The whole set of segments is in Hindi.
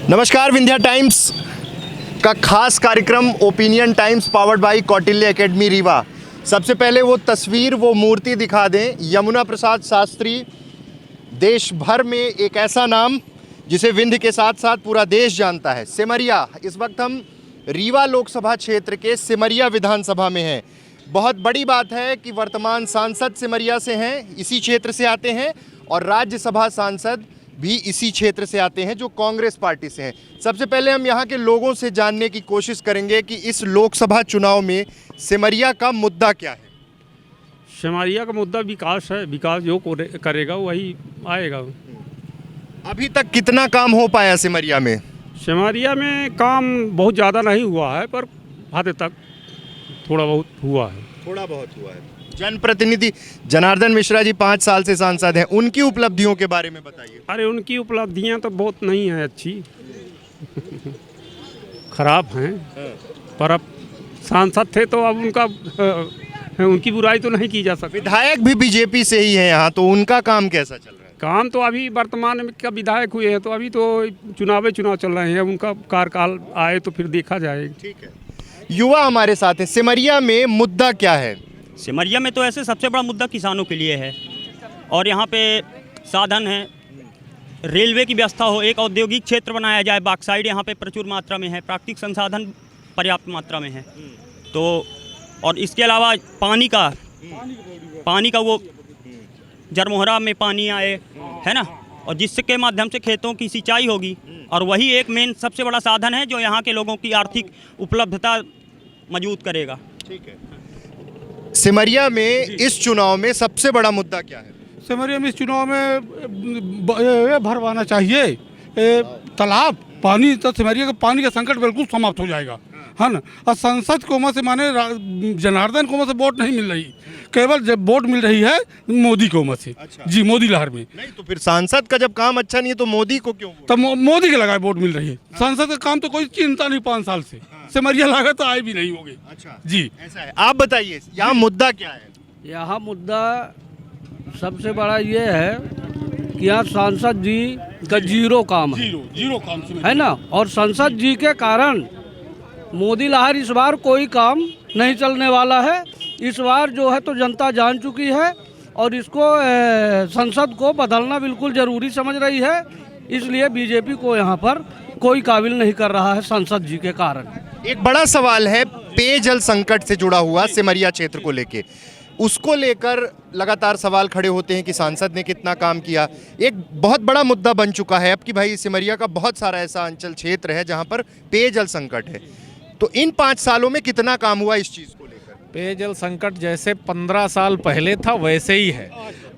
नमस्कार, विंध्या टाइम्स का खास कार्यक्रम opinion times powered by Kautilya academy Rewa. सबसे पहले वो तस्वीर, वो मूर्ति दिखा दें। यमुना प्रसाद शास्त्री, देश भर में एक ऐसा नाम जिसे विंध्य के साथ साथ पूरा देश जानता है, सिमरिया। इस वक्त हम रीवा लोकसभा क्षेत्र के सिमरिया विधानसभा में हैं। बहुत बड़ी बात है कि वर्तमान सांसद सिमरिया से हैं, इसी क्षेत्र से आते हैं, और राज्यसभा सांसद भी इसी क्षेत्र से आते हैं जो कांग्रेस पार्टी से हैं। सबसे पहले हम यहाँ के लोगों से जानने की कोशिश करेंगे कि इस लोकसभा चुनाव में सिमरिया का मुद्दा क्या है। सिमरिया का मुद्दा विकास है। विकास जो करेगा वही आएगा। अभी तक कितना काम हो पाया सिमरिया में? सिमरिया में काम बहुत ज़्यादा नहीं हुआ है, पर हद तक थोड़ा बहुत हुआ है। थोड़ा बहुत हुआ है। जनप्रतिनिधि जनार्दन मिश्रा जी 5 साल से सांसद हैं, उनकी उपलब्धियों के बारे में बताइए। अरे उनकी उपलब्धियां तो बहुत नहीं है अच्छी खराब हैं, पर अब सांसद थे तो अब उनकी बुराई तो नहीं की जा सकती। विधायक भी बीजेपी से ही है यहाँ, तो उनका काम कैसा चल रहा है? काम तो अभी वर्तमान में का विधायक हुए हैं, तो अभी तो चुनाव चल रहे हैं। उनका कार्यकाल आए तो फिर देखा जाएगा। ठीक है। युवा हमारे साथ है। सिमरिया में मुद्दा क्या है? सिमरिया में तो ऐसे सबसे बड़ा मुद्दा किसानों के लिए है, और यहाँ पे साधन है, रेलवे की व्यवस्था हो, एक औद्योगिक क्षेत्र बनाया जाए। बॉक्साइड यहाँ पे प्रचुर मात्रा में है, प्राकृतिक संसाधन पर्याप्त मात्रा में है। तो और इसके अलावा पानी का वो जरमोहरा में पानी आए, है ना, और जिसके माध्यम से खेतों की सिंचाई होगी, और वही एक मेन सबसे बड़ा साधन है जो यहाँ के लोगों की आर्थिक उपलब्धता मजबूत करेगा। ठीक है। सिमरिया में इस चुनाव में सबसे बड़ा मुद्दा क्या है? सिमरिया में इस चुनाव में भरवाना चाहिए तालाब पानी, तो सिमरिया का पानी का संकट बिल्कुल समाप्त हो जाएगा, है ना। और संसद कोमा से माने जनार्दन कोमा से वोट नहीं मिल रही, केवल जब वोट मिल रही है मोदी कोमा से। अच्छा। जी, मोदी लहर में। नहीं तो फिर सांसद का जब काम अच्छा नहीं है तो मोदी को क्यों? तब मोदी के लगाए वोट मिल रही है। संसद का काम तो कोई चिंता नहीं 5 साल से। सिमरिया लागत तो आए भी नहीं होगी। अच्छा जी, ऐसा है। आप बताइए यहाँ मुद्दा क्या है? यहाँ मुद्दा सबसे बड़ा ये है कि यहाँ सांसद जी का जीरो काम है, जीरो काम है ना। और संसद जी के कारण मोदी लहर इस बार कोई काम नहीं चलने वाला है। इस बार जो है तो जनता जान चुकी है, और इसको संसद को बदलना बिल्कुल ज़रूरी समझ रही है। इसलिए बीजेपी को यहाँ पर कोई काबिल नहीं कर रहा है संसद जी के कारण। एक बड़ा सवाल है पेयजल संकट से जुड़ा हुआ सिमरिया क्षेत्र को लेके, उसको लेकर लगातार सवाल खड़े होते हैं कि सांसद ने कितना काम किया। एक बहुत बड़ा मुद्दा बन चुका है अब कि भाई सिमरिया का बहुत सारा ऐसा अंचल क्षेत्र है जहां पर पेयजल संकट है। तो इन 5 सालों में कितना काम हुआ इस चीज़ को लेकर? पेयजल संकट जैसे 15 साल पहले था वैसे ही है।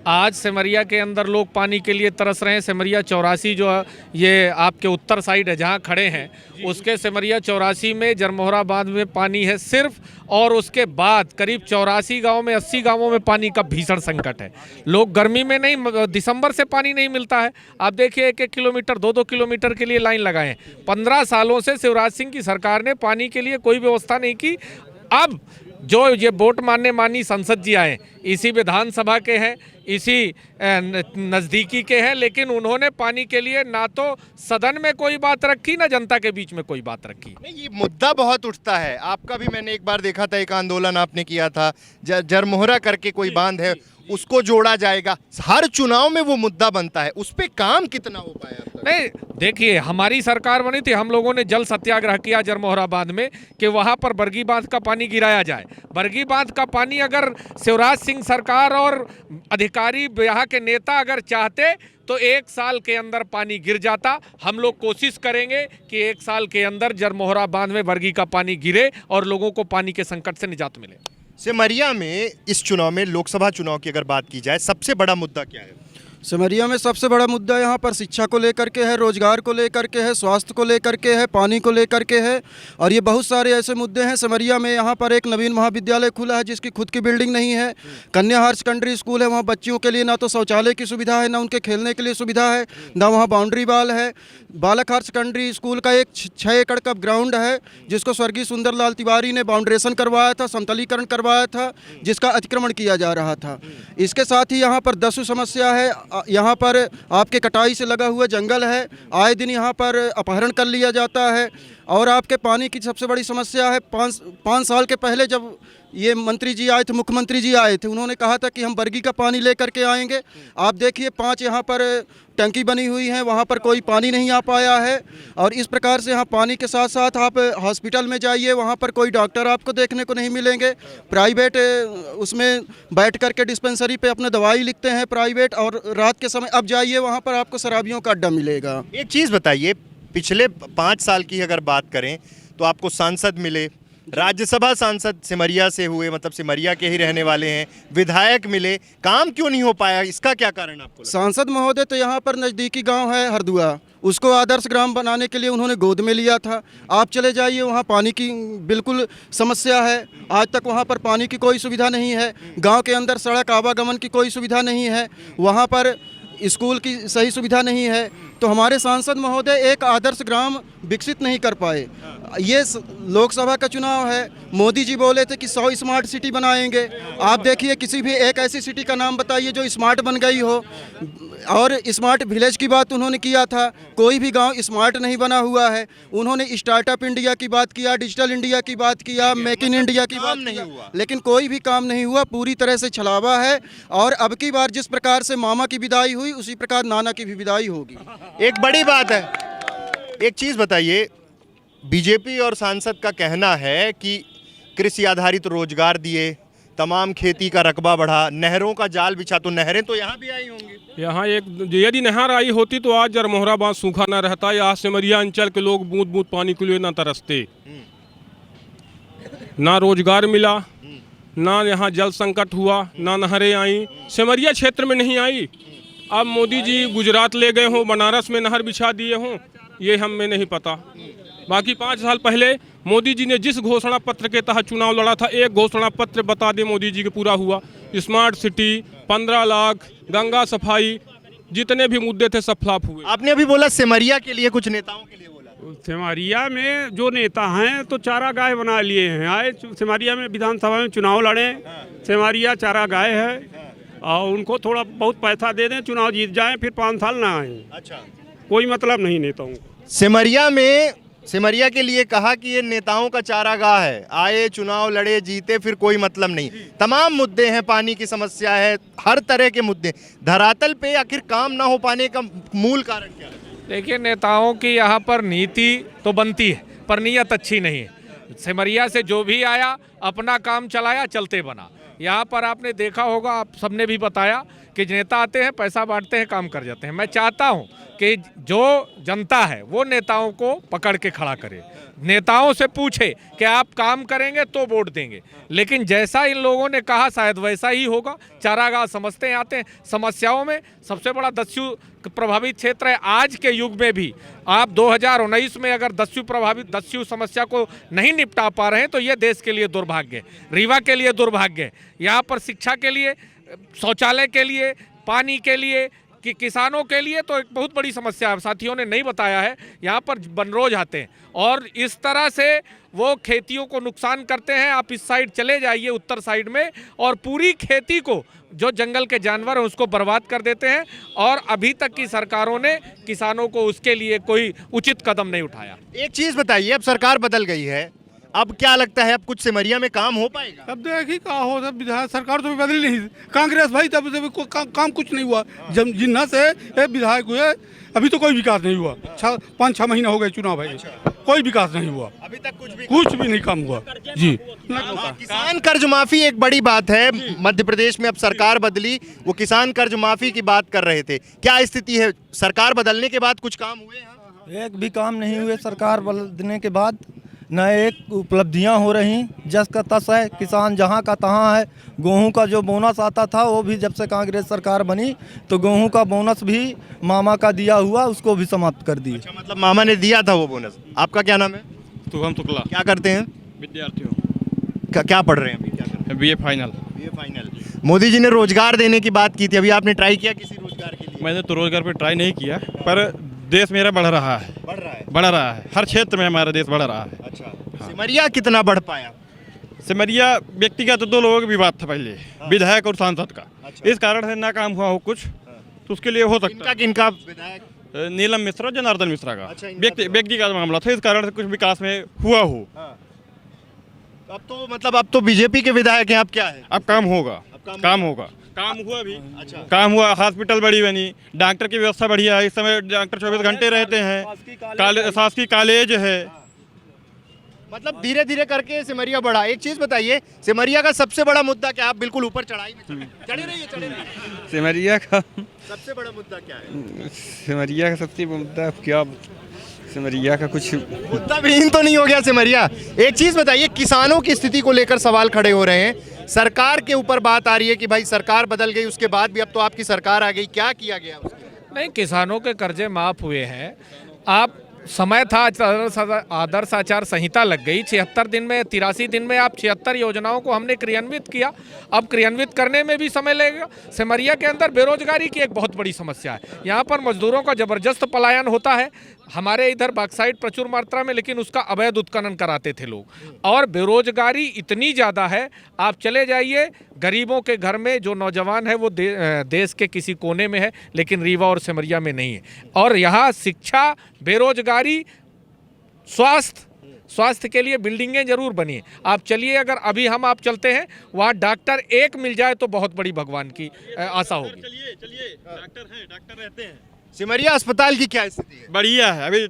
आज सिमरिया के अंदर लोग पानी के लिए तरस रहे हैं। सिमरिया 84 जो है, ये आपके उत्तर साइड है जहाँ खड़े हैं, उसके सिमरिया 84 में जरमोहरा बांध में पानी है सिर्फ, और उसके बाद करीब 84 गाँव में 80 गाँवों में पानी का भीषण संकट है। लोग गर्मी में नहीं, दिसंबर से पानी नहीं मिलता है। आप देखिए 1-1 किलोमीटर 2-2 किलोमीटर के लिए लाइन लगाए हैं। 15 सालों से शिवराज सिंह की सरकार ने पानी के लिए कोई व्यवस्था नहीं की। अब जो ये वोट मानी संसद जी आए, इसी विधानसभा के हैं, इसी नज़दीकी के हैं, लेकिन उन्होंने पानी के लिए ना तो सदन में कोई बात रखी, ना जनता के बीच में कोई बात रखी। ये मुद्दा बहुत उठता है। आपका भी मैंने एक बार देखा था, एक आंदोलन आपने किया था, जरमोहरा करके कोई बांध है, उसको जोड़ा जाएगा। हर चुनाव में वो मुद्दा बनता है, उस पर काम कितना हो पाया? नहीं, देखिए हमारी सरकार बनी थी, हम लोगों ने जल सत्याग्रह किया जरमोहरा बांध में कि वहाँ पर बरगी बांध का पानी गिराया जाए। बरगी बांध का पानी अगर शिवराज सिंह सरकार और अधिकारी यहाँ के नेता अगर चाहते तो 1 साल के अंदर पानी गिर जाता। हम लोग कोशिश करेंगे कि 1 साल के अंदर जरमोहरा बांध में बरगी का पानी गिरे और लोगों को पानी के संकट से निजात मिले। सिमरिया में इस चुनाव में, लोकसभा चुनाव की अगर बात की जाए, सबसे बड़ा मुद्दा क्या है? सिमरिया में सबसे बड़ा मुद्दा यहाँ पर शिक्षा को लेकर के है, रोजगार को लेकर के है, स्वास्थ्य को लेकर के है, पानी को लेकर के है, और ये बहुत सारे ऐसे मुद्दे हैं। सिमरिया में यहाँ पर एक नवीन महाविद्यालय खुला है जिसकी खुद की बिल्डिंग नहीं है। कन्या हायर सेकेंडरी स्कूल है, वहाँ बच्चियों के लिए ना तो शौचालय की सुविधा है, ना उनके खेलने के लिए सुविधा है, ना वहाँ बाउंड्री वाल है। बालक हायर सेकेंडरी स्कूल का एक 6 एकड़ का ग्राउंड है जिसको स्वर्गीय सुंदरलाल तिवारी ने बाउंड्रेशन करवाया था, समतलीकरण करवाया था, जिसका अतिक्रमण किया जा रहा था। इसके साथ ही यहाँ पर दस्यु समस्या है, यहाँ पर आपके कटाई से लगा हुआ जंगल है, आए दिन यहाँ पर अपहरण कर लिया जाता है। और आपके पानी की सबसे बड़ी समस्या है, पाँच साल के पहले जब ये मंत्री जी आए थे, मुख्यमंत्री जी आए थे, उन्होंने कहा था कि हम बरगी का पानी लेकर के आएंगे। आप देखिए 5 यहाँ पर टंकी बनी हुई हैं, वहाँ पर कोई पानी नहीं आ पाया है। और इस प्रकार से यहाँ पानी के साथ साथ आप हॉस्पिटल में जाइए, वहाँ पर कोई डॉक्टर आपको देखने को नहीं मिलेंगे। प्राइवेट उसमें बैठ कर के डिस्पेंसरी पे अपने दवाई लिखते हैं प्राइवेट, और रात के समय अब जाइए वहाँ पर आपको शराबियों का अड्डा मिलेगा। एक चीज़ बताइए, पिछले 5 साल की अगर बात करें तो आपको सांसद मिले, राज्यसभा सांसद सिमरिया से हुए, मतलब सिमरिया के ही रहने वाले हैं, विधायक मिले, काम क्यों नहीं हो पाया, इसका क्या कारण आपको लगता सांसद महोदय तो यहाँ पर नज़दीकी गांव है हरदुआ, उसको आदर्श ग्राम बनाने के लिए उन्होंने गोद में लिया था। आप चले जाइए, वहाँ पानी की बिल्कुल समस्या है, आज तक वहाँ पर पानी की कोई सुविधा नहीं है। गांव के अंदर सड़क आवागमन की कोई सुविधा नहीं है, वहाँ पर स्कूल की सही सुविधा नहीं है। तो हमारे सांसद महोदय एक आदर्श ग्राम विकसित नहीं कर पाए। ये लोकसभा का चुनाव है, मोदी जी बोले थे कि 100 स्मार्ट सिटी बनाएंगे। आप देखिए किसी भी एक ऐसी सिटी का नाम बताइए जो स्मार्ट बन गई हो। और स्मार्ट विलेज की बात उन्होंने किया था, कोई भी गांव स्मार्ट नहीं बना हुआ है। उन्होंने स्टार्टअप इंडिया की बात किया, डिजिटल इंडिया की बात किया, मेक इन इंडिया की बात नहीं हुआ, लेकिन कोई भी काम नहीं हुआ, पूरी तरह से छलावा है। और अब की बार जिस प्रकार से मामा की विदाई हुई, उसी प्रकार नाना की भी विदाई होगी। एक बड़ी बात है। एक चीज़ बताइए, बीजेपी और सांसद का कहना है कि कृषि आधारित रोजगार दिए, तमाम खेती का रकबा बढ़ा, नहरों का जाल बिछा, तो नहरें तो यहाँ भी आई होंगी। यहाँ एक यदि नहर आई होती तो आज जरमोहरा बांध सूखा न रहता, यहाँ सिमरिया अंचल के लोग बूंद बूंद पानी के लिए न तरसते। ना रोजगार मिला, ना यहाँ जल संकट हुआ, ना नहरें आई, सिमरिया क्षेत्र में नहीं आई। अब मोदी जी गुजरात ले गए हों, बनारस में नहर बिछा दिए हों, ये हमें नहीं पता। बाकी 5 साल पहले मोदी जी ने जिस घोषणा पत्र के तहत चुनाव लड़ा था, एक घोषणा पत्र बता दे मोदी जी के पूरा हुआ। स्मार्ट सिटी, 15 लाख, गंगा सफाई, जितने भी मुद्दे थे सब फ्लॉप हुए। आपने अभी बोला सिमरिया के लिए, कुछ नेताओं के लिए बोला। सिमरिया में जो नेता हैं तो चारा गाय बना लिए हैं, आए सिमरिया में विधानसभा में चुनाव लड़े, सिमरिया चारा गाय है, और उनको थोड़ा बहुत पैसा दे दें, चुनाव जीत जाएं, फिर 5 साल ना आए। अच्छा, कोई मतलब नहीं नेताओं को। सिमरिया में, सिमरिया के लिए कहा कि ये नेताओं का चारागाह है, आए चुनाव लड़े जीते, फिर कोई मतलब नहीं। तमाम मुद्दे हैं, पानी की समस्या है, हर तरह के मुद्दे। धरातल पे आखिर काम ना हो पाने का मूल कारण क्या है? देखिए, नेताओं की यहाँ पर नीति तो बनती है पर नीयत अच्छी नहीं है। सिमरिया से जो भी आया अपना काम चलाया, चलते बना। यहाँ पर आपने देखा होगा, आप सबने भी बताया कि नेता आते हैं, पैसा बांटते हैं, काम कर जाते हैं। मैं चाहता हूँ कि जो जनता है वो नेताओं को पकड़ के खड़ा करे, नेताओं से पूछे कि आप काम करेंगे तो वोट देंगे। लेकिन जैसा इन लोगों ने कहा शायद वैसा ही होगा। चारागाह समझते आते हैं, समस्याओं में सबसे बड़ा दस्यु प्रभावित क्षेत्र है। आज के युग में भी आप 2019 में अगर दस्यु समस्या को नहीं निपटा पा रहे हैं तो ये देश के लिए दुर्भाग्य है, रीवा के लिए दुर्भाग्य है। यहाँ पर शिक्षा के लिए, शौचालय के लिए, पानी के लिए, कि किसानों के लिए तो एक बहुत बड़ी समस्या है। साथियों ने नहीं बताया है, यहाँ पर बनरोज आते हैं और इस तरह से वो खेतियों को नुकसान करते हैं। आप इस साइड चले जाइए, उत्तर साइड में, और पूरी खेती को, जो जंगल के जानवर हैं उसको बर्बाद कर देते हैं। और अभी तक की सरकारों ने किसानों को उसके लिए कोई उचित कदम नहीं उठाया। एक चीज़ बताइए, अब सरकार बदल गई है, अब क्या लगता है, अब कुछ सिमरिया में काम हो पाएगा? अब देखिए क्या हो, जब विधायक सरकार तो बदली नहीं, कांग्रेस भाई तब से भी काम कुछ नहीं हुआ। जब जिन्ना से विधायक हुए अभी तो कोई विकास नहीं हुआ। 5-6 महीना हो गए चुनाव भाई, कोई विकास नहीं हुआ अभी तक, कुछ भी नहीं काम हुआ जी। किसान कर्ज माफी एक बड़ी बात है। मध्य प्रदेश में अब सरकार बदली, वो किसान कर्ज माफी की बात कर रहे थे, क्या स्थिति है? सरकार बदलने के बाद कुछ काम हुए हैं? एक भी काम नहीं हुए सरकार बदलने के बाद, न एक उपलब्धियां हो रही, जस का तस है, किसान जहां का तहां है। गेहूं का जो बोनस आता था वो भी जब से कांग्रेस सरकार बनी तो गेहूं का बोनस भी मामा का दिया हुआ उसको भी समाप्त कर दी। अच्छा, मतलब मामा ने दिया था वो बोनस। आपका क्या नाम है? शुभम शुक्ला। क्या करते हैं? विद्यार्थियों। क्या पढ़ रहे हैं अभी? क्या कर रहे हैं? BA final. BA final. Modi ji ने रोजगार देने की बात की थी, अभी आपने ट्राई किया किसी रोजगार के लिए? मैंने तो रोजगार पे ट्राई नहीं किया, पर देश मेरा बढ़ रहा है। बढ़ रहा है? बढ़ रहा है, हर क्षेत्र में हमारा देश बढ़ रहा है। अच्छा, सिमरिया कितना बढ़ पाया? सिमरिया व्यक्तिगत 2 लोगों की विवाद था पहले, विधायक और सांसद का। अच्छा। इस कारण से ना काम हुआ हो कुछ, तो उसके लिए हो सकता इनका किनका विधायक है नीलम मिश्रा, जनार्दन मिश्रा का अच्छा, इनका व्यक्ति का मामला था, इस कारण से कुछ विकास में हुआ हो। अब तो मतलब अब तो बीजेपी के विधायक हैं, अब क्या है? अब काम होगा, काम होगा, काम हुआ भी। अच्छा, काम हुआ, हॉस्पिटल बड़ी बनी, डॉक्टर की व्यवस्था बढ़िया है, इस समय डॉक्टर 24 घंटे रहते हैं, शासकीय कॉलेज है। मतलब धीरे धीरे करके सिमरिया बढ़ा। एक चीज बताइए, सिमरिया का सबसे बड़ा मुद्दा क्या? आप बिल्कुल ऊपर चढ़ाई में चढ़े रहिए, चढ़े रहिए। सिमरिया का सबसे बड़ा मुद्दा क्या है? सिमरिया का सबसे बड़ा मुद्दा क्या, सिमरिया का कुछ मुद्दा विहीन तो नहीं हो गया सिमरिया। एक चीज बताइए, किसानों की स्थिति को लेकर सवाल खड़े हो रहे हैं, सरकार के ऊपर बात आ रही है कि भाई सरकार बदल गई, उसके बाद भी अब तो आपकी सरकार आ गई, क्या किया गया उसके? नहीं, किसानों के कर्जे माफ हुए हैं। आप समय था, आदर्श आचार संहिता लग गई, 76 दिन में 83 दिन में आप 76 योजनाओं को हमने क्रियान्वित किया। अब क्रियान्वित करने में भी समय लगेगा। सिमरिया के अंदर बेरोजगारी की एक बहुत बड़ी समस्या है। यहाँ पर मजदूरों का जबरदस्त पलायन होता है। हमारे इधर बॉक्साइट प्रचुर मात्रा में, लेकिन उसका अवैध उत्खनन कराते थे लोग, और बेरोजगारी इतनी ज़्यादा है। आप चले जाइए गरीबों के घर में, जो नौजवान है वो देश के किसी कोने में है, लेकिन रीवा और सिमरिया में नहीं है। और यहाँ शिक्षा, बेरोजगारी, स्वास्थ्य के लिए बिल्डिंगें जरूर बनी है। आप चलिए, अगर अभी आप चलते हैं, वहाँ डॉक्टर एक मिल जाए तो बहुत बड़ी भगवान की आशा होगी। चलिए, डॉक्टर रहते हैं। सिमरिया अस्पताल की क्या स्थिति है? बढ़िया है। अभी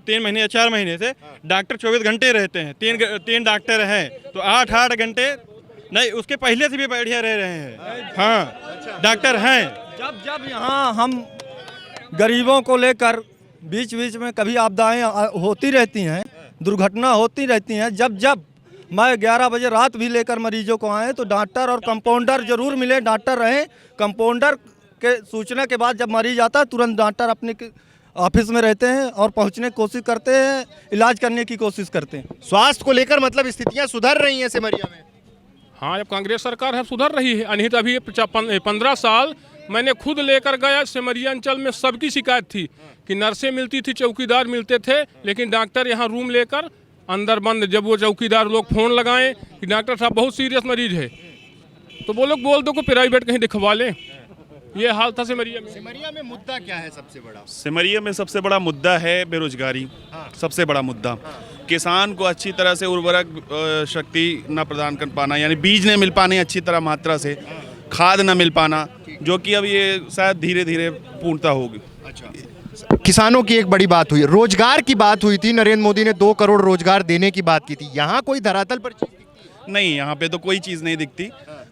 3 महीने या 4 महीने से डॉक्टर 24 घंटे रहते हैं। तीन डॉक्टर हैं, तो 8 घंटे नहीं, उसके पहले से भी बढ़िया रह रहे हैं। हाँ, डॉक्टर हैं। जब यहाँ हम गरीबों को लेकर बीच बीच में कभी आपदाएं होती रहती हैं, दुर्घटना होती रहती हैं, जब मैं 11 बजे रात भी लेकर मरीजों को आए तो डॉक्टर और कंपाउंडर जरूर मिले, डॉक्टर रहे। कंपाउंडर के सूचना के बाद जब मरीज आता है, तुरंत डॉक्टर अपने ऑफिस में रहते हैं और पहुंचने की कोशिश करते हैं, इलाज करने की कोशिश करते हैं। स्वास्थ्य को लेकर मतलब स्थितियां सुधर रही हैं सिमरिया में? हाँ, जब कांग्रेस सरकार है सुधर रही है। नहीं तो अभी 15 साल मैंने खुद लेकर गया, सिमरिया अंचल में सबकी शिकायत थी कि नर्सें मिलती थी, चौकीदार मिलते थे, लेकिन डॉक्टर यहाँ रूम लेकर अंदर बंद। जब वो चौकीदार लोग फ़ोन लगाएं कि डॉक्टर साहब बहुत सीरियस मरीज है, तो वो लोग बोल दो कि प्राइवेट कहीं दिखवा लें। ये हाल था सिमरिया में। सिमरिया में मुद्दा क्या है सबसे बड़ा? सिमरिया में सबसे बड़ा मुद्दा है बेरोजगारी। सबसे बड़ा मुद्दा किसान को अच्छी तरह से उर्वरक शक्ति न प्रदान कर पाना, यानी बीज न मिल पाने अच्छी तरह मात्रा से, खाद न मिल पाना, जो कि अब ये शायद धीरे धीरे पूर्णता होगी। अच्छा, किसानों की एक बड़ी बात हुई, रोजगार की बात हुई थी। नरेंद्र मोदी ने 2 करोड़ रोजगार देने की बात की थी। यहाँ कोई धरातल पर चीज नहीं, यहाँ पे तो कोई चीज़ नहीं दिखती,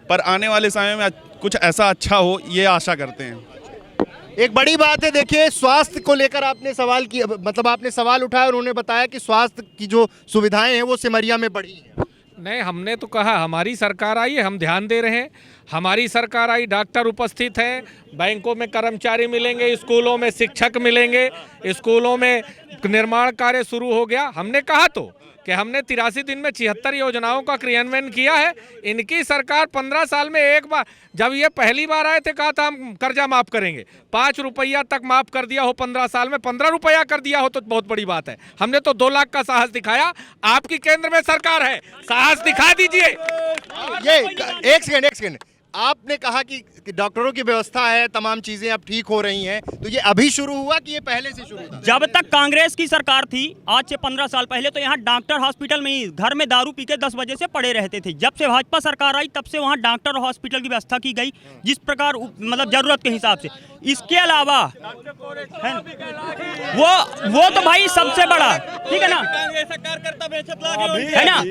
पर आने वाले समय में कुछ ऐसा अच्छा हो, ये आशा करते हैं। एक बड़ी बात है, देखिए स्वास्थ्य को लेकर आपने सवाल किया, मतलब आपने सवाल उठाया और उन्होंने बताया कि स्वास्थ्य की जो सुविधाएं हैं वो सिमरिया में बढ़ी हैं। नहीं, हमने तो कहा हमारी सरकार आई है, हम ध्यान दे रहे हैं। हमारी सरकार आई, डॉक्टर उपस्थित हैं, बैंकों में कर्मचारी मिलेंगे, स्कूलों में शिक्षक मिलेंगे, स्कूलों में निर्माण कार्य शुरू हो गया। हमने कहा तो कि हमने 83 दिन में 76 योजनाओं का क्रियान्वयन किया है। इनकी सरकार 15 साल में एक बार, जब ये पहली बार आए थे, कहा था हम कर्जा माफ करेंगे, 5 रुपया तक माफ कर दिया हो 15 साल में, 15 रुपया कर दिया हो तो बहुत बड़ी बात है। हमने तो 2 लाख का साहस दिखाया। आपकी केंद्र में सरकार है, साहस दिखा दीजिए। ये एक सेकंड, आपने कहा कि डॉक्टरों की व्यवस्था है, तमाम चीजें अब ठीक हो रही हैं, तो ये अभी शुरू हुआ कि ये पहले से शुरू था? जब तक कांग्रेस की सरकार थी, आज से 15 साल पहले, तो यहाँ डॉक्टर हॉस्पिटल में ही घर में दारू पी के 10 बजे से पड़े रहते थे। जब से भाजपा सरकार आई, तब से वहाँ डॉक्टर और हॉस्पिटल की व्यवस्था की गई, जिस प्रकार मतलब जरूरत के हिसाब से। इसके अलावा है वो तो भाई सबसे बड़ा, ठीक है ना, है ना,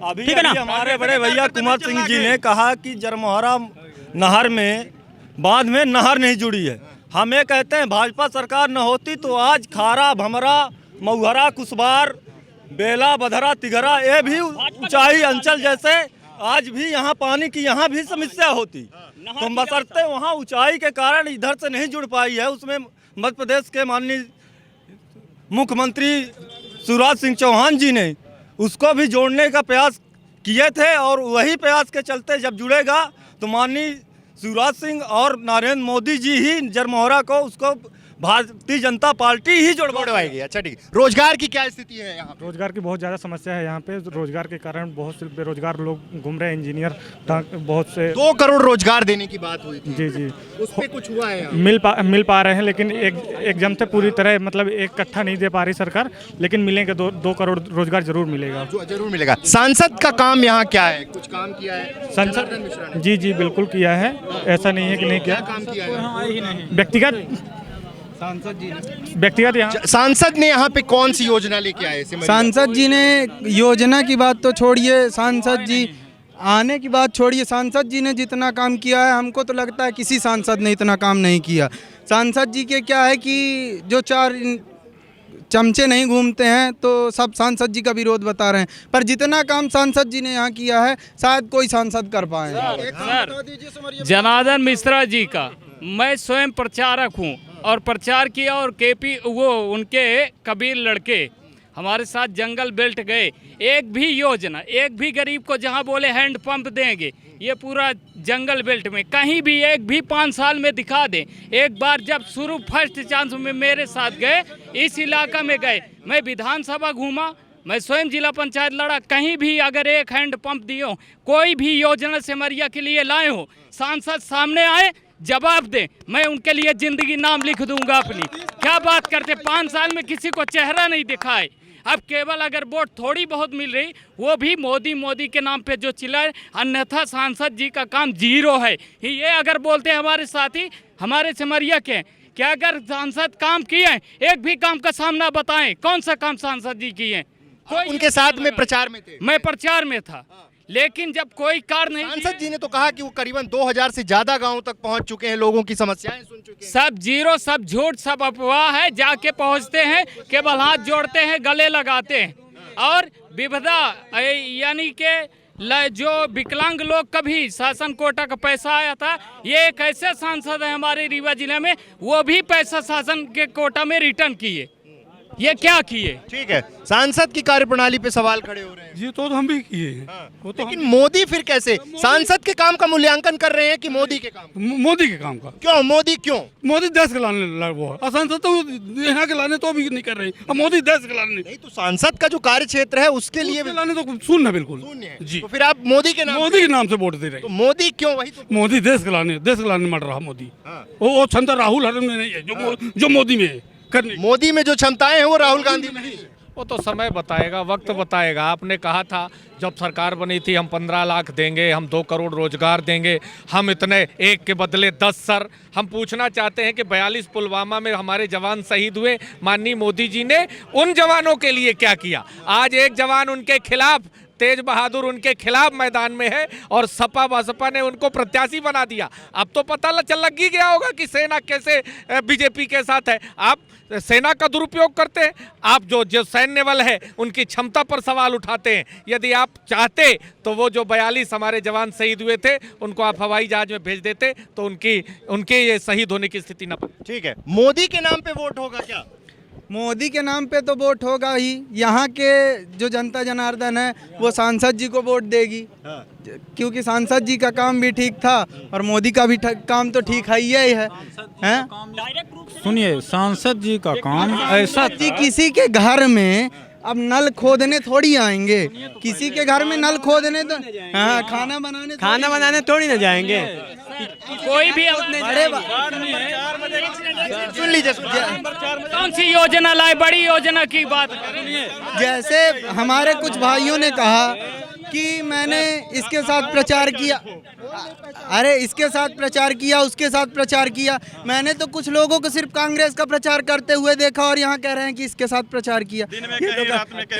अभी हमारे बड़े भैया कुंवर सिंह जी ने कहा कि जरमोहरा नहर में बांध में नहर नहीं जुड़ी है। हम ये कहते हैं भाजपा सरकार न होती तो आज खारा, भमरा, मऊहरा, कुसबार, बेला, बधरा, तिघरा, ये भी ऊंचाई अंचल जैसे आज भी यहाँ पानी की यहाँ भी समस्या होती। तो बशर्ते वहाँ ऊंचाई के कारण इधर से नहीं जुड़ पाई है। उसमें मध्य प्रदेश के माननीय मुख्यमंत्री शिवराज सिंह चौहान जी ने उसको भी जोड़ने का प्रयास किए थे, और वही प्रयास के चलते जब जुड़ेगा तो माननीय शिवराज सिंह और नरेंद्र मोदी जी ही जरमोहरा को उसको भारतीय जनता पार्टी ही जोड़वाएगी। अच्छा ठीक है, रोजगार की क्या स्थिति है यहाँ पे? रोजगार की बहुत ज़्यादा समस्या है यहाँ पे। रोजगार के कारण बहुत से बेरोजगार लोग घूम रहे हैं, इंजीनियर बहुत से। 2 करोड़ रोजगार देने की बात हुई थी। जी जी, उस पे कुछ हुआ है यहाँ? मिल पा रहे हैं, लेकिन एकदम से पूरी तरह मतलब एक इकट्ठा नहीं दे पा रही सरकार, लेकिन मिलेंगे 2 करोड़ रोजगार जरूर मिलेगा। जरूर मिलेगा। सांसद का काम यहाँ क्या है, कुछ काम किया है सांसद? जी जी बिल्कुल किया है, ऐसा नहीं है कि नहीं किया। काम किया है व्यक्तिगत यहाँ सांसद ने यहाँ पे कौन सी योजना लेके आए? सांसद जी ने योजना की बात तो छोड़िए, सांसद जी आने की बात छोड़िए, सांसद जी ने जितना काम किया है हमको तो लगता है किसी सांसद ने इतना काम नहीं किया। सांसद जी के क्या है कि जो 4 चमचे नहीं घूमते हैं तो सब सांसद जी का विरोध बता रहे हैं, पर जितना काम सांसद जी ने यहाँ किया है शायद कोई सांसद कर पाए। जनार्दन मिश्रा जी का मैं स्वयं प्रचारक हूँ और प्रचार किया, और केपी वो उनके कबीर लड़के हमारे साथ जंगल बेल्ट गए। एक भी योजना, एक भी गरीब को जहाँ बोले हैंड पंप देंगे, ये पूरा जंगल बेल्ट में कहीं भी एक भी 5 साल में दिखा दें। एक बार जब शुरू फर्स्ट चांस में मेरे साथ गए, इस इलाका में गए, मैं विधानसभा घूमा, मैं स्वयं जिला पंचायत लड़ा, कहीं भी अगर एक हैंड पंप दिए हो, कोई भी योजना सिमरिया के लिए लाए हो, सांसद सामने आए जवाब दें, मैं उनके लिए जिंदगी नाम लिख दूंगा अपनी। क्या बात करते, 5 साल में किसी को चेहरा नहीं दिखाए। अब केवल अगर वोट थोड़ी बहुत मिल रही, वो भी मोदी के नाम पे जो चिल्लाए, अन्यथा सांसद जी का काम 0 है। ये अगर बोलते हैं हमारे साथी, हमारे सिमरिया के, क्या अगर सांसद काम किए हैं, एक भी काम का सामना बताएं, कौन सा काम सांसद जी किए हैं? कोई उनके साथ में प्रचार में थे? मैं प्रचार में था, लेकिन जब कोई कार्य नहीं। सांसद जी ने तो कहा कि वो करीबन 2000 से ज्यादा गांवों तक पहुंच चुके हैं, लोगों की समस्याएं सुन चुके हैं। सब 0, सब झूठ, सब अफवाह है। जाके पहुंचते हैं, केवल हाथ जोड़ते हैं, गले लगाते हैं। और विपदा यानी के जो विकलांग लोग का भी शासन कोटा का पैसा आया था, ये एक ऐसे सांसद है हमारे रीवा जिले में, वो भी पैसा शासन के कोटा में रिटर्न किए। ये क्या किए? ठीक है, सांसद की कार्यप्रणाली पे सवाल खड़े हो रहे हैं। जी तो हम भी किए हैं। वो तो लेकिन मोदी फिर कैसे सांसद के काम का मूल्यांकन कर रहे हैं कि मोदी के काम? मोदी के काम का। क्यों मोदी, क्यों? मोदी देश के लाने वो है, सांसद तो यहाँ के लाने तो भी नहीं कर रहे, अब मोदी देश के लाने नहीं। तो सांसद का जो कार्य क्षेत्र है उसके लिए लाने तो शून्य, बिल्कुल जी। तो फिर आप मोदी के नाम से वोट दे रहे? तो मोदी क्यों? वही तो मोदी देश के लाने मर रहा मोदी। वो क्षमता राहुल हरम में नहीं है जो मोदी में है। मोदी में जो क्षमताएं हैं वो राहुल गांधी में नहीं। वो तो समय बताएगा, वक्त बताएगा। आपने कहा था जब सरकार बनी थी हम 15 लाख देंगे, हम 2 करोड़ रोजगार देंगे, हम इतने, एक के बदले 10 सर। हम पूछना चाहते हैं कि 42 पुलवामा में हमारे जवान शहीद हुए, माननीय मोदी जी ने उन जवानों के लिए क्या किया? आज एक जवान उनके खिलाफ, तेज बहादुर उनके खिलाफ मैदान में है और सपा बसपा ने उनको प्रत्याशी बना दिया। अब तो पता लग ही गया होगा कि सेना कैसे बीजेपी के साथ है। आप सेना का दुरुपयोग करते हैं, आप जो सैन्य बल है उनकी क्षमता पर सवाल उठाते हैं। यदि आप चाहते तो वो जो 42 हमारे जवान शहीद हुए थे उनको आप हवाई जहाज में भेज देते तो उनके ये शहीद होने की स्थिति न पड़ती। ठीक है, मोदी के नाम पे वोट होगा क्या? मोदी के नाम पे तो वोट होगा ही। यहाँ के जो जनता जनार्दन है वो सांसद जी को वोट देगी, क्योंकि सांसद जी का काम भी ठीक था और मोदी का भी काम तो ठीक है ही है। सुनिए, सांसद जी का काम ऐसा जी, किसी के घर में अब नल खोदने थोड़ी आएंगे, किसी के घर में नल खोदने तो खाना बनाने थोड़ी ना जाएंगे। कोई भी सुन लीजिए, कौन सी योजना लाए, बड़ी योजना की बात करें। जैसे हमारे कुछ भाइयों ने कहा कि मैंने इसके साथ प्रचार किया, अरे इसके साथ प्रचार किया, उसके साथ प्रचार किया। मैंने तो कुछ लोगों को सिर्फ कांग्रेस का प्रचार करते हुए देखा और यहाँ कह रहे हैं कि इसके साथ प्रचार किया।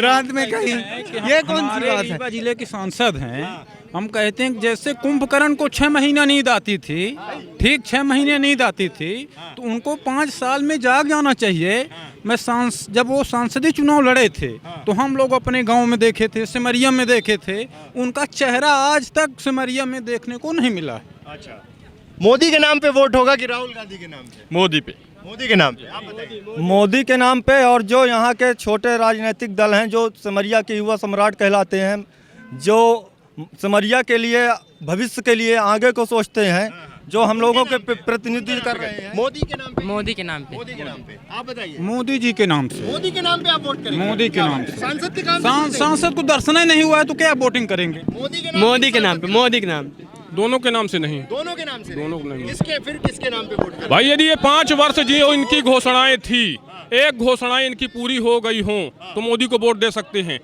रात में कहीं, ये कौन सी बात है? जिले के सांसद हैं, हम कहते हैं जैसे कुंभकर्ण को 6 महीना नींद आती थी, ठीक 6 महीने नींद आती थी, तो उनको 5 साल में जाग जाना चाहिए। जब वो सांसदीय चुनाव लड़े थे तो हम लोग अपने गांव में देखे थे, सिमरिया में देखे थे, उनका चेहरा आज तक सिमरिया में देखने को नहीं मिला है। अच्छा, मोदी के नाम पे वोट होगा कि राहुल गांधी के नाम पे? मोदी पे। मोदी के नाम पे। आप बताइए। मोदी के नाम पे, और जो यहाँ के छोटे राजनीतिक दल हैं जो सिमरिया के युवा सम्राट कहलाते हैं, जो सिमरिया के लिए, भविष्य के लिए आगे को सोचते हैं, जो हम लोगों के प्रतिनिधित्व कर रहे हैं। मोदी के नाम पे? मोदी के नाम पे। मोदी के नाम पे आप बताइए। मोदी जी के नाम से। मोदी के नाम पे आप वोट करेंगे? मोदी के नाम से। सांसद के काम पे नहीं सांसद को दर्शन ही नहीं हुआ है तो क्या वोटिंग करेंगे? देंगे? मोदी के नाम पे। मोदी के नाम पे। दोनों के नाम से नहीं। दोनों के नाम से दोनों के नहीं। किसके फिर किसके नाम पे वोट करेंगे? भाई यदि ये 5 वर्ष जो इनकी घोषणाएं थी, एक घोषणाएं इनकी पूरी हो गई हो तो मोदी को वोट दे सकते हैं।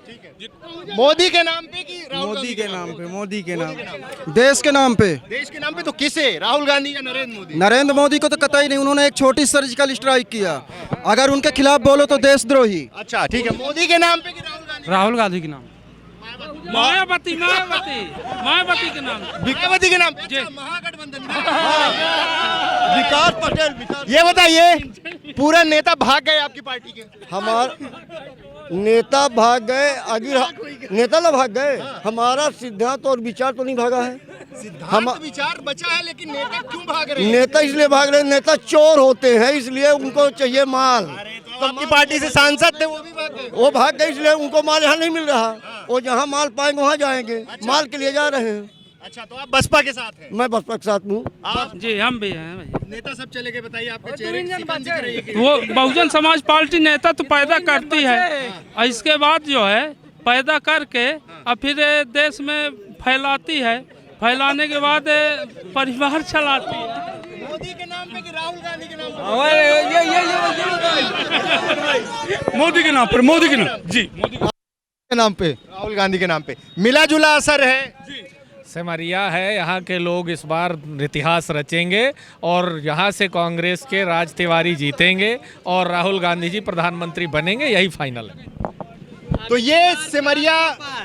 मोदी के नाम पे कि राहुल गांधी मोदी के नाम पे, मोदी के नाम पे। देश के नाम पे। देश के नाम पे तो किसे? राहुल गांधी या नरेंद्र मोदी? नरेंद्र मोदी को तो कतई नहीं, उन्होंने एक छोटी सर्जिकल स्ट्राइक किया, अगर उनके खिलाफ बोलो तो देशद्रोही। अच्छा ठीक है, मोदी के नाम पे कि राहुल गांधी? राहुल गांधी के नाम। मायावती मायावती के नाम। मायावती के नाम पे? अच्छा, महागठबंधन में। विकास पटेल। ये बताइए, पूरा नेता भाग गए आपकी पार्टी के? हमारा नेता भाग गए, नेता ना भाग गए, हमारा सिद्धांत और विचार तो नहीं भागा है। सिद्धांत विचार बचा है, लेकिन नेता क्यों भाग रहे हैं? नेता इसलिए भाग रहे हैं, नेता चोर होते हैं, इसलिए उनको चाहिए माल। तो आपकी पार्टी से सांसद थे, वो भी भाग गए? वो भाग गए इसलिए उनको माल यहाँ नहीं मिल रहा, वो जहाँ माल पाएंगे वहाँ जाएंगे। माल के लिए जा रहे हैं। अच्छा, तो आप बसपा के साथ हैं? मैं बसपा के साथ हूँ। आप जी हम भी हैं। नेता सब चले गए, बताइए आपके चेहरे की शिकन दिख रही है कि- वो बहुजन समाज पार्टी नेता तो पैदा करती है, और इसके बाद जो है पैदा करके और फिर देश में फैलाती है, फैलाने के बाद परिवार चलाती है। मोदी के नाम पे कि राहुल गांधी के नाम पे? मोदी के नाम पर, मोदी के नाम जी, मोदी के नाम पे, राहुल गांधी के नाम पे। मिला जुला असर है। सिमरिया है, यहाँ के लोग इस बार इतिहास रचेंगे और यहाँ से कांग्रेस के राज तिवारी जीतेंगे और राहुल गांधी जी प्रधानमंत्री बनेंगे, यही फाइनल है। तो ये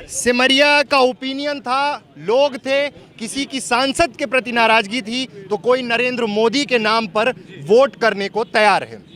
सिमरिया का ओपिनियन था, लोग थे, किसी की सांसद के प्रति नाराजगी थी तो कोई नरेंद्र मोदी के नाम पर वोट करने को तैयार है।